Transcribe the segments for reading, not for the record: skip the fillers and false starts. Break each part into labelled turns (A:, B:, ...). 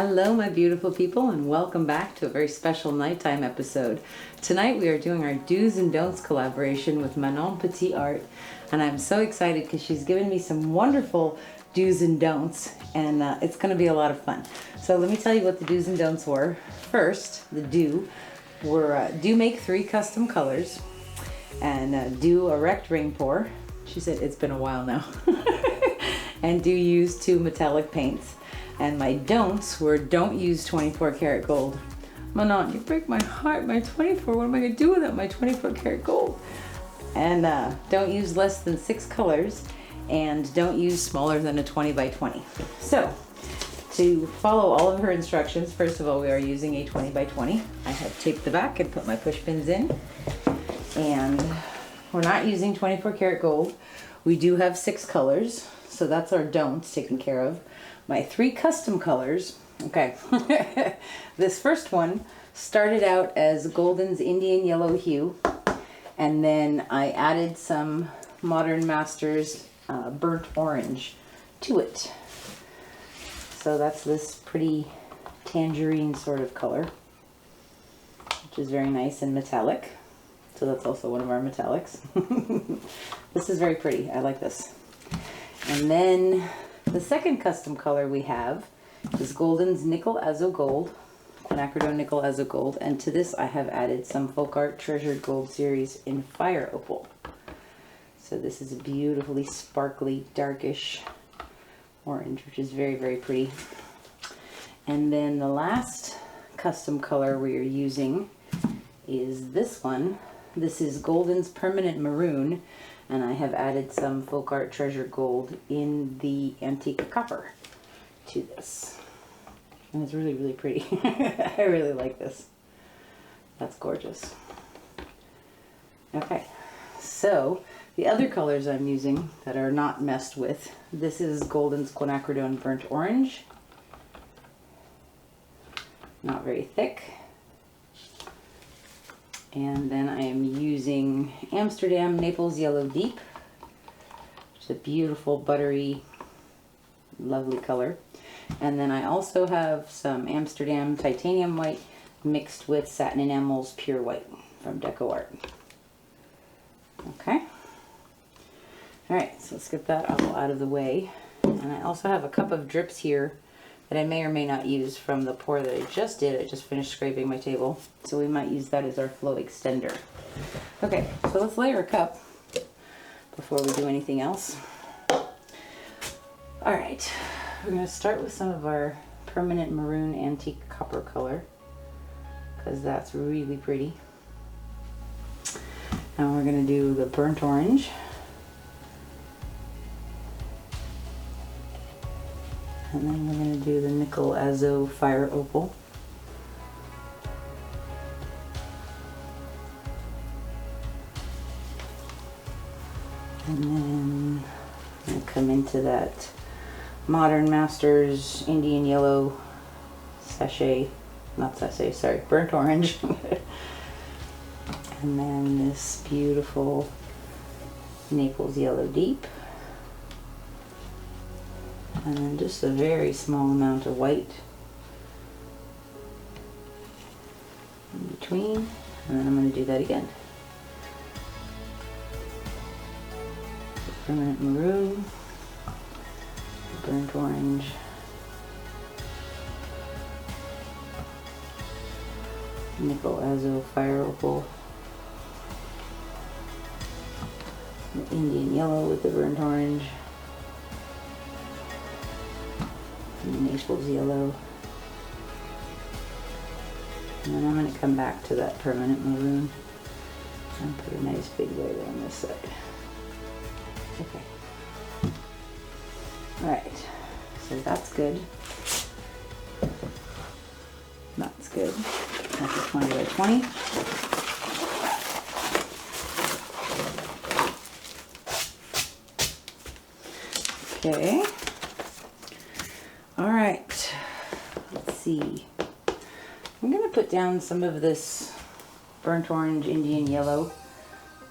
A: Hello my beautiful people, and welcome back to a very special nighttime episode. Tonight we are doing our Do's and Don'ts collaboration with Manon Petit Art, and I'm so excited because she's given me some wonderful do's and don'ts, and it's going to be a lot of fun. So let me tell you what the do's and don'ts were. First, the do were do make 3 custom colors and do a rect ring pour. She said it's been a while now. And do use 2 metallic paints. And my don'ts were don't use 24 karat gold. Manon, you break my heart, my 24, what am I gonna do without my 24 karat gold? And don't use less than 6 colors, and don't use smaller than a 20 by 20. So, to follow all of her instructions, first of all, we are using a 20 by 20. I have taped the back and put my push pins in. And we're not using 24 karat gold. We do have 6 colors, so that's our don'ts taken care of. My 3 custom colors, okay, this first one started out as Golden's Indian Yellow Hue, and then I added some Modern Masters burnt orange to it. So that's this pretty tangerine sort of color, which is very nice and metallic. So that's also one of our metallics. This is very pretty, I like this. And then the second custom color we have is Golden's Nickel Azo Gold, Quinacridone Nickel Azo Gold, and to this I have added some Folk Art Treasured Gold Series in Fire Opal. So this is a beautifully sparkly, darkish orange, which is very, very pretty. And then the last custom color we are using is this one. This is Golden's Permament Maroon, and I have added some Folk Art Treasure Gold in the antique copper to this. And it's really, really pretty. I really like this. That's gorgeous. Okay, so the other colors I'm using that are not messed with, this is Golden's Quinacridone Burnt Orange. Not very thick. And then I am using Amsterdam Naples Yellow Deep, which is a beautiful, buttery, lovely color. And then I also have some Amsterdam Titanium White mixed with Satin Enamels Pure White from DecoArt. Okay. Alright, so let's get that all out of the way. And I also have a cup of drips here that I may or may not use from the pour that I just did. I just finished scraping my table, so we might use that as our flow extender. Okay, so let's layer a cup before we do anything else. All right, we're going to start with some of our Permanent Maroon Antique Copper color, because that's really pretty. And we're going to do the burnt orange. And then we're going to do the Nickel Azo Fire Opal. And then I'm going to come into that Modern Masters Indian Yellow sachet, not sachet, sorry, burnt orange. And then this beautiful Naples Yellow Deep. And then just a very small amount of white in between, and then I'm going to do that again. The Permanent Maroon, burnt orange, Nickel Azo Fire Opal, the Indian Yellow with the burnt orange, Naples Yellow, and then I'm going to come back to that Permanent Maroon and put a nice big layer on this side. Okay. Alright, so that's good. That's good. That's a 20 by 20. Okay. All right, let's see. I'm going to put down some of this burnt orange Indian yellow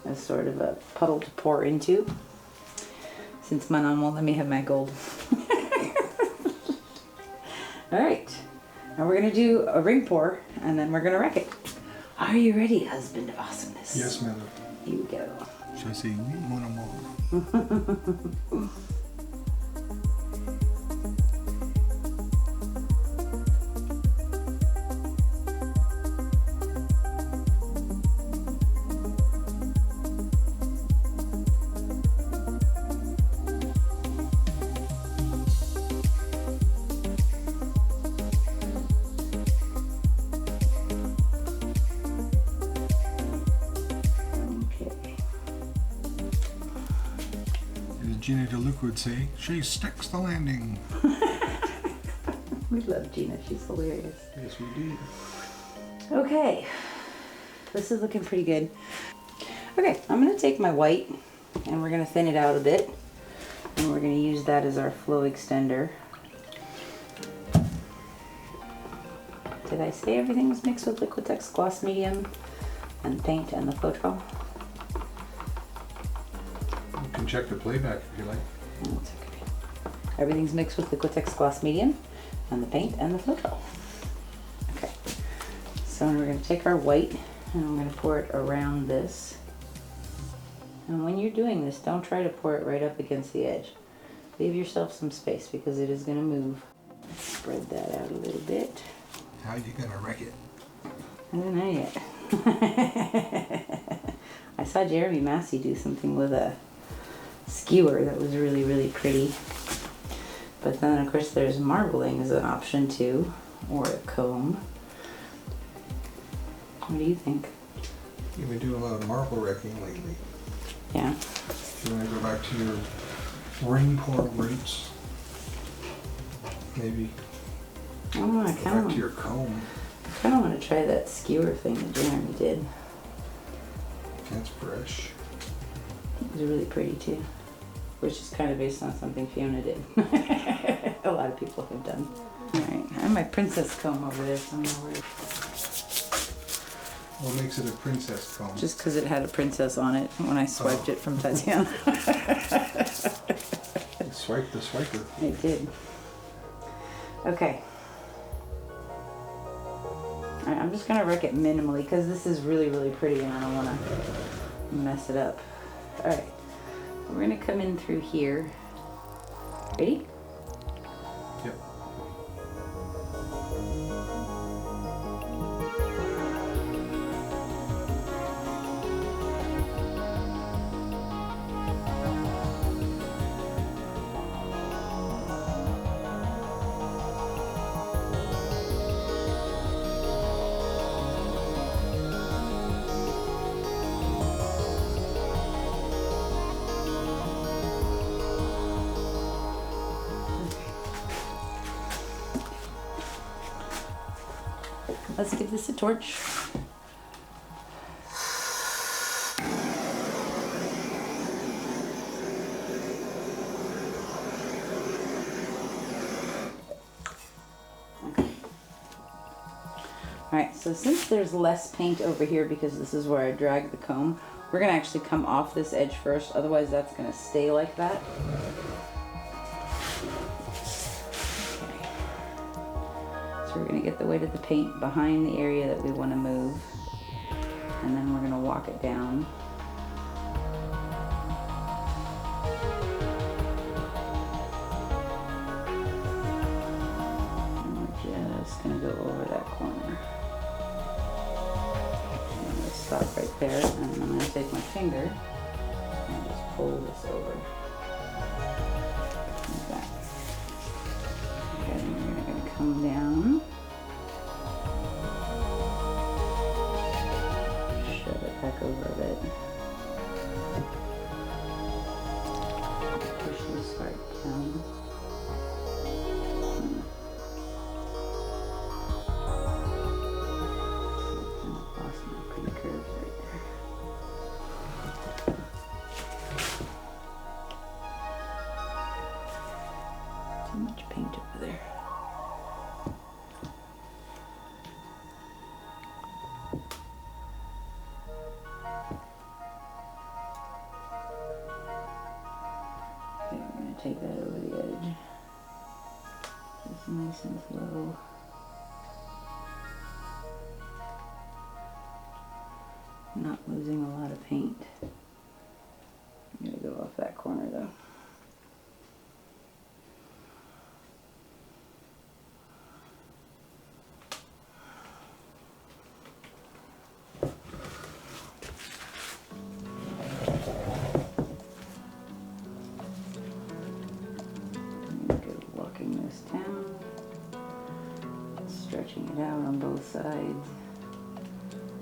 A: as sort of a puddle to pour into, since Manon won't let me have my gold. All right, And we're gonna do a ring pour and then we're gonna wreck it. Are you ready, husband of awesomeness?
B: Yes, madam.
A: Here we go.
B: Should I say oui, mon amour? Gina DeLuca would say, she sticks the landing.
A: We love Gina, she's hilarious.
B: Yes, we do.
A: Okay, this is looking pretty good. Okay, I'm gonna take my white and we're gonna thin it out a bit. And we're gonna use that as our flow extender. Did I say everything was mixed with Liquitex gloss medium and paint and the Floetrol?
B: You can check the playback if you like.
A: Oh, it's okay. Everything's mixed with Liquitex gloss medium and the paint and the Floetrol. Okay, so we're going to take our white and I'm going to pour it around this. And when you're doing this, don't try to pour it right up against the edge. Leave yourself some space because it is going to move. Spread that out a little bit.
B: How are you going to wreck it?
A: I don't know yet. I saw Jeremy Massey do something with a skewer that was really, really pretty. But then of course there's marbling as an option too, or a comb. What do you think?
B: You've been doing a lot of marble wrecking lately.
A: Yeah.
B: Do you want to go back to your ring pour roots? Maybe
A: I don't know, I
B: go
A: kind
B: back to your
A: of
B: comb.
A: want to try that skewer thing that Jeremy did.
B: That's fresh.
A: It was really pretty too. Which is kind of based on something Fiona did. A lot of people have done. Alright, I have my princess comb over there somewhere.
B: What makes it a princess comb?
A: Just because it had a princess on it when I swiped it from Tatiana.
B: Swipe the swiper.
A: I did. Okay. Alright, I'm just going to wreck it minimally because this is really, really pretty and I don't want to mess it up. Alright. We're going to come in through here. Ready?
B: Yep.
A: Let's give this a torch. Okay. Alright, so since there's less paint over here because this is where I dragged the comb, we're going to actually come off this edge first, otherwise that's going to stay like that. We're going to get the weight of the paint behind the area that we want to move, and then we're going to walk it down. And we're just going to go over that corner. I'm going to stop right there, and I'm going to take my finger and just pull this over. Like that. Okay, and we're going to come down. Back over a bit. Push this part down. I lost my pretty curves right there. Too much paint over there. Take that over the edge. Just nice and slow. Not losing a lot of paint. I'm gonna go off that corner though. Stretching it out on both sides.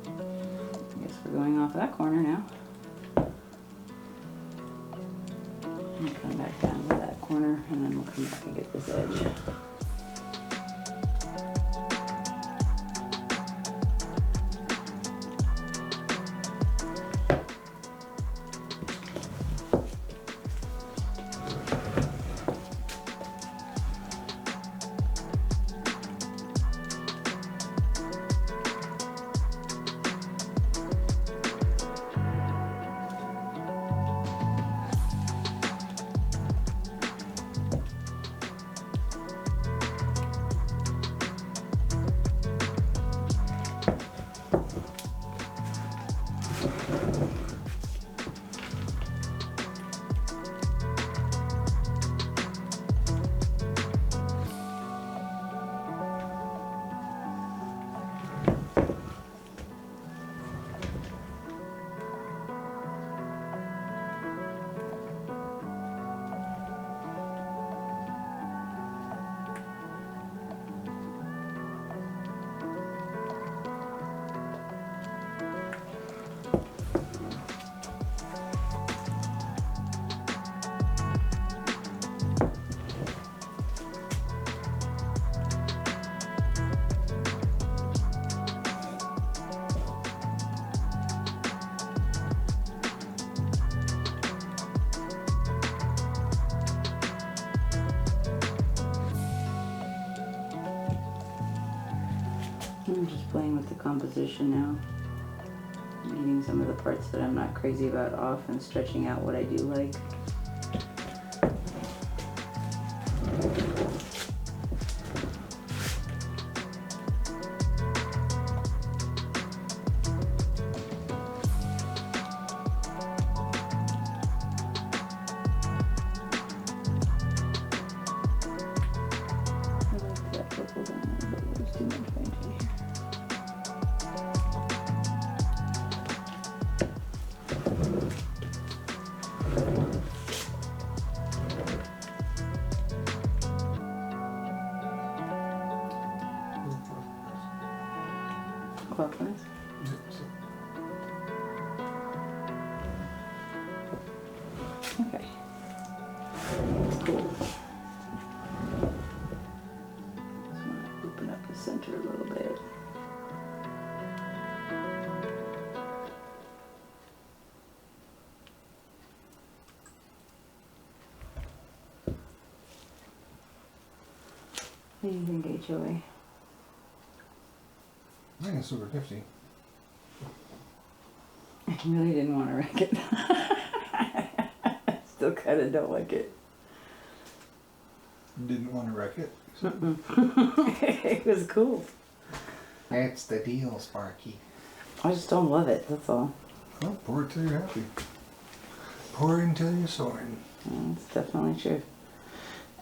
A: I guess we're going off that corner now. And come back down to that corner and then we'll come back and get this edge. I'm just playing with the composition now. Leaving some of the parts that I'm not crazy about off and stretching out what I do like. Clockwise. Okay. Cool. Just want to open up the center a little bit. What do you think, HOA?
B: I think it's super nifty.
A: I really didn't want to wreck it. Still kind of don't like it.
B: Didn't want to wreck it?
A: It was cool.
B: That's the deal, Sparky.
A: I just don't love it, that's all.
B: Well, pour it till you're happy. Pour until you're soaring.
A: That's definitely true.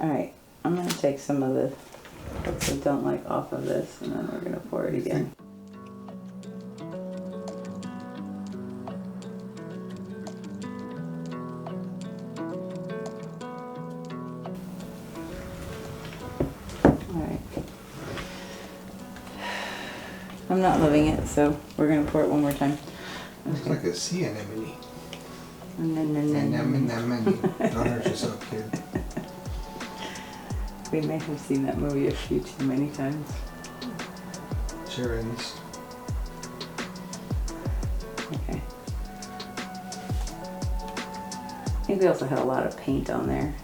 A: Alright, I'm going to take some of the parts I don't like off of this and then we're going to pour it again. I'm not loving it, so we're going to pour it one more time.
B: Looks like a sea anemone.
A: Anemone.
B: Don't hurt yourself, kid.
A: We may have seen that movie a few too many times.
B: Sharon's.
A: Okay. I think we also had a lot of paint on there.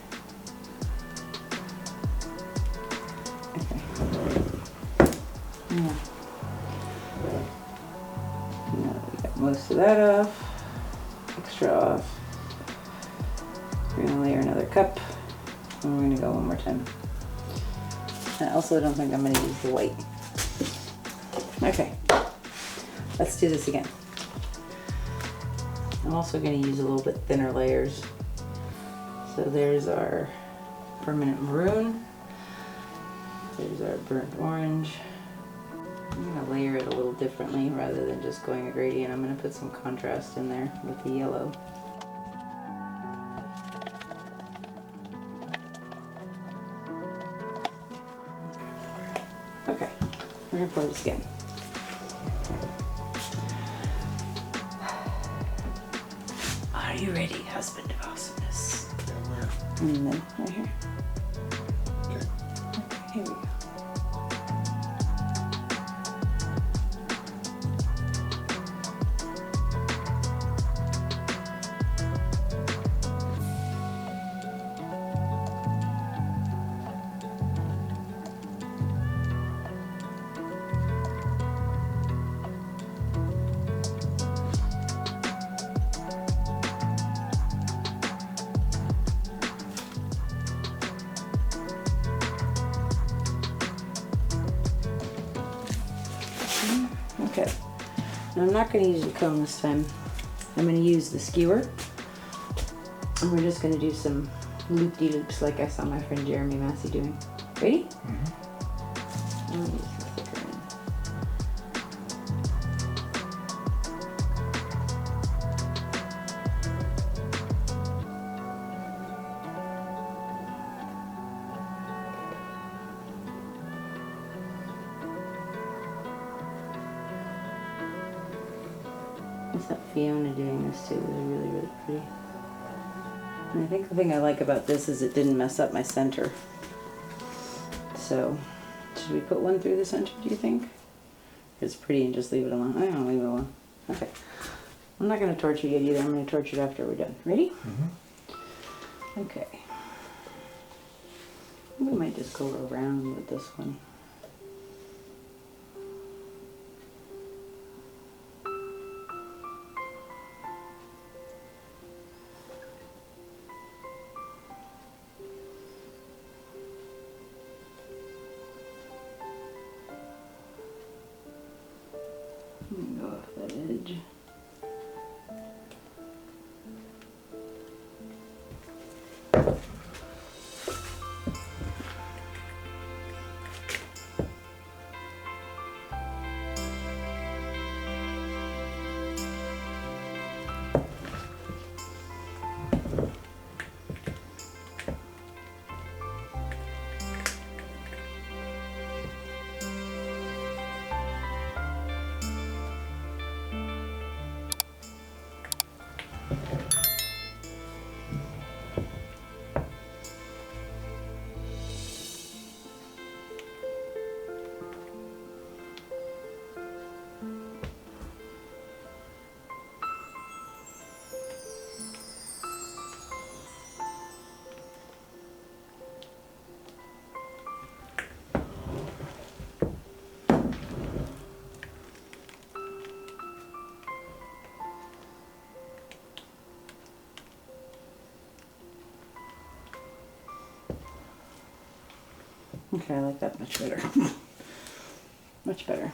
A: Okay. Yeah. Now we got most of that off. Extra off. We're gonna layer another cup. And we're gonna go one more time. I also don't think I'm gonna use the white. Okay. Let's do this again. I'm also going to use a little bit thinner layers. So there's our Permanent Maroon. There's our Burnt Orange. I'm going to layer it a little differently rather than just going a gradient. I'm going to put some contrast in there with the yellow. Okay, we're going to pour this again. Are you ready, husband of awesomeness?
B: Yeah, where?
A: In the middle, right here.
B: Okay.
A: Okay, here we go. Okay, now I'm not going to use the comb this time. I'm going to use the skewer, and we're just going to do some loop-de-loops like I saw my friend Jeremy Massey doing. Ready? Mm-hmm. I'm going to use the thicker end. I thought Fiona doing this too was really, really pretty. And I think the thing I like about this is it didn't mess up my center. So, should we put one through the center, do you think? It's pretty and just leave it alone. I'm going to leave it alone. Okay. I'm not going to torch it yet either. I'm going to torch it after we're done. Ready? Mm-hmm. Okay. We might just go around with this one. Go off that edge. Okay, I like that much better. Much better.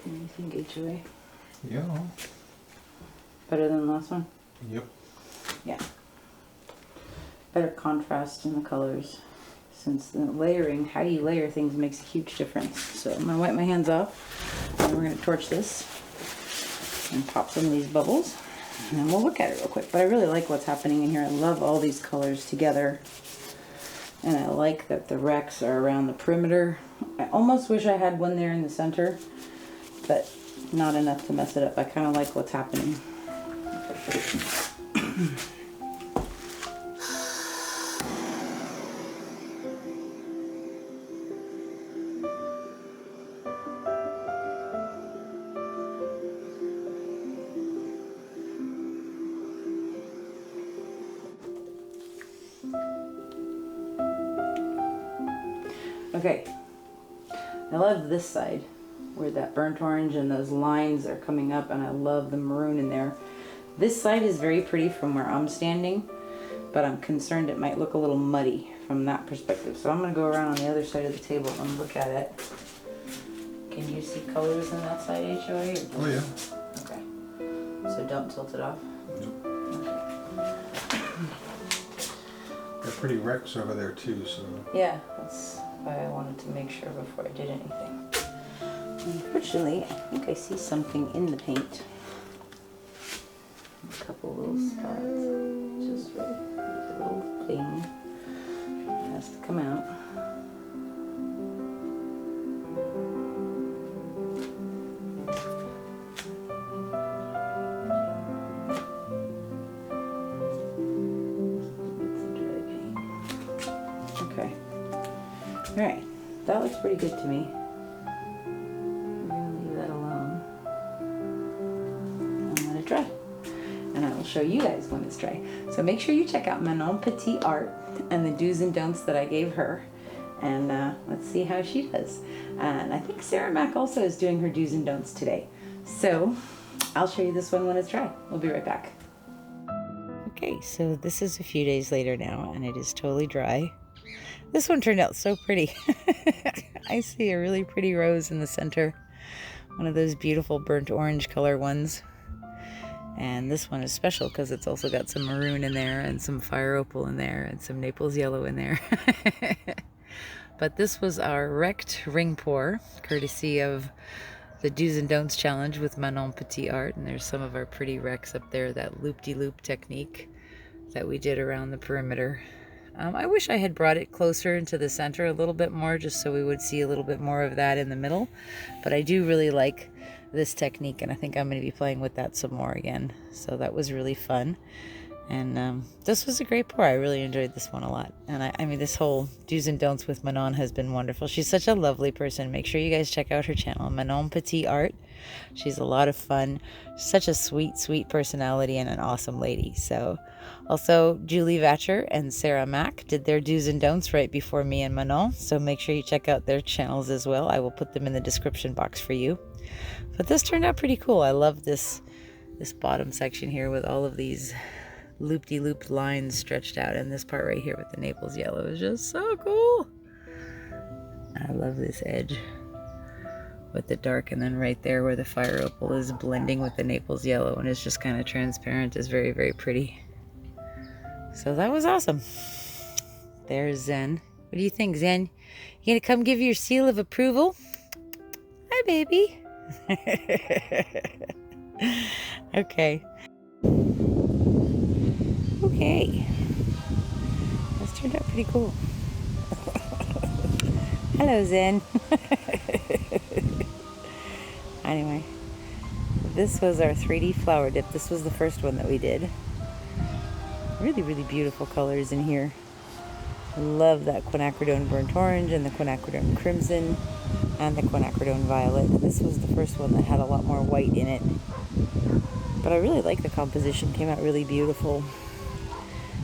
A: What do you think, HOA?
B: Yeah.
A: Better than the last one?
B: Yep.
A: Yeah. Better contrast in the colors. Since the layering, how you layer things makes a huge difference. So I'm going to wipe my hands off, and we're going to torch this and pop some of these bubbles. And then we'll look at it real quick. But I really like what's happening in here. I love all these colors together. And I like that the wrecks are around the perimeter. I almost wish I had one there in the center, but not enough to mess it up. I kind of like what's happening. Okay, I love this side where that burnt orange and those lines are coming up, and I love the maroon in there. This side is very pretty from where I'm standing, but I'm concerned it might look a little muddy from that perspective. So I'm going to go around on the other side of the table and look at it. Can you see colors on that side, HOA?
B: Oh yeah.
A: Okay. So don't tilt it off?
B: Nope.
A: Okay.
B: They're pretty wrecks over there too, so.
A: Yeah, that's why I wanted to make sure before I did anything. Unfortunately, I think I see something in the paint. A couple little spots. Just right. There's a little thing. It has to come out. Okay. Alright. That looks pretty good to me. I'm going to leave that alone. And let it dry. And I will show you guys when it's dry. So make sure you check out Manon Petit Art and the do's and don'ts that I gave her. And let's see how she does. And I think Sarah Mack also is doing her do's and don'ts today. So I'll show you this one when it's dry. We'll be right back. Okay, so this is a few days later now and it is totally dry. This one turned out so pretty. I see a really pretty rose in the center. One of those beautiful burnt orange color ones. And this one is special because it's also got some maroon in there and some fire opal in there and some Naples yellow in there. But this was our wrecked ring pour, courtesy of the Do's and Don'ts challenge with Manon Petit Art. And there's some of our pretty wrecks up there, that loop-de-loop technique that we did around the perimeter. I wish I had brought it closer into the center a little bit more, just so we would see a little bit more of that in the middle. But I do really like this technique, and I think I'm going to be playing with that some more again. So that was really fun. And this was a great pour. I really enjoyed this one a lot. And I mean, this whole Do's and Don'ts with Manon has been wonderful. She's such a lovely person. Make sure you guys check out her channel, Manon Petit Art. She's a lot of fun. Such a sweet, sweet personality and an awesome lady. So also Julie Vatcher and Sarah Mack did their Do's and Don'ts right before me and Manon. So make sure you check out their channels as well. I will put them in the description box for you. But this turned out pretty cool. I love this bottom section here with all of these loop-de-looped lines stretched out, and this part right here with the Naples yellow is just so cool. I love this edge with the dark, and then right there where the fire opal is blending with the Naples yellow and it's just kind of transparent is very, very pretty. So that was awesome. There's Zen. What do you think, Zen? You gonna come give your seal of approval? Hi, baby. Okay. Okay. This turned out pretty cool. Hello, Zen. Anyway, this was our 3D flower dip. This was the first one that we did. Really, really beautiful colors in here. Love that Quinacridone burnt orange and the Quinacridone crimson and the Quinacridone violet. This was the first one that had a lot more white in it. But I really like the composition. Came out really beautiful.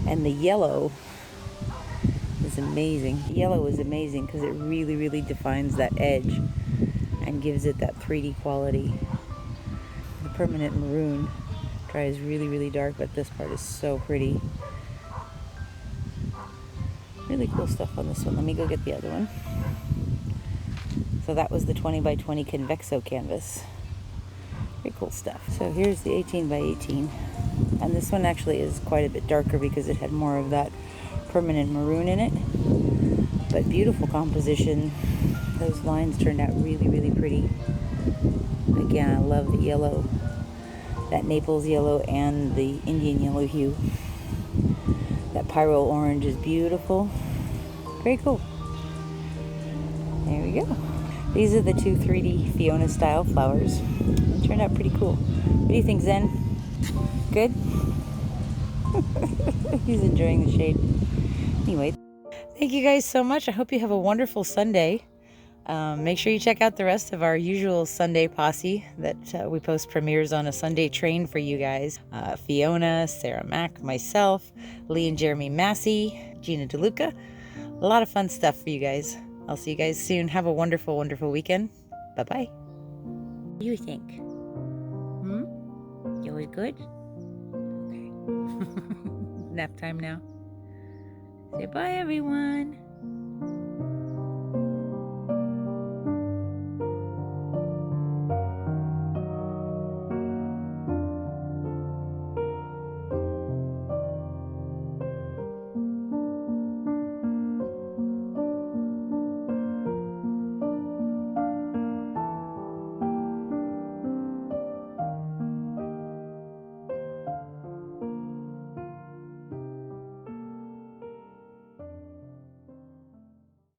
A: And the yellow is amazing. The yellow is amazing because it really, really defines that edge and gives it that 3D quality. The Permament Maroon dries really, really dark, but this part is so pretty. Really cool stuff on this one. Let me go get the other one. So that was the 20 by 20 Convexo canvas. Pretty cool stuff. So here's the 18 by 18. And this one actually is quite a bit darker because it had more of that permanent maroon in it. But beautiful composition. Those lines turned out really, really pretty. Again, I love the yellow. That Naples yellow and the Indian yellow hue. That pyro orange is beautiful. Very cool. There we go. These are the two 3D Fiona style flowers. It turned out pretty cool. What do you think, Zen? Good? He's enjoying the shade. Anyway, thank you guys so much. I hope you have a wonderful Sunday. Make sure you check out the rest of our usual Sunday posse that we post premieres on a Sunday train for you guys. Fiona, Sarah Mack, myself, Lee and Jeremy Massey, Gina DeLuca. A lot of fun stuff for you guys. I'll see you guys soon. Have a wonderful, wonderful weekend. Bye-bye. What do you think? You was good? Okay. Nap time now. Say bye, everyone.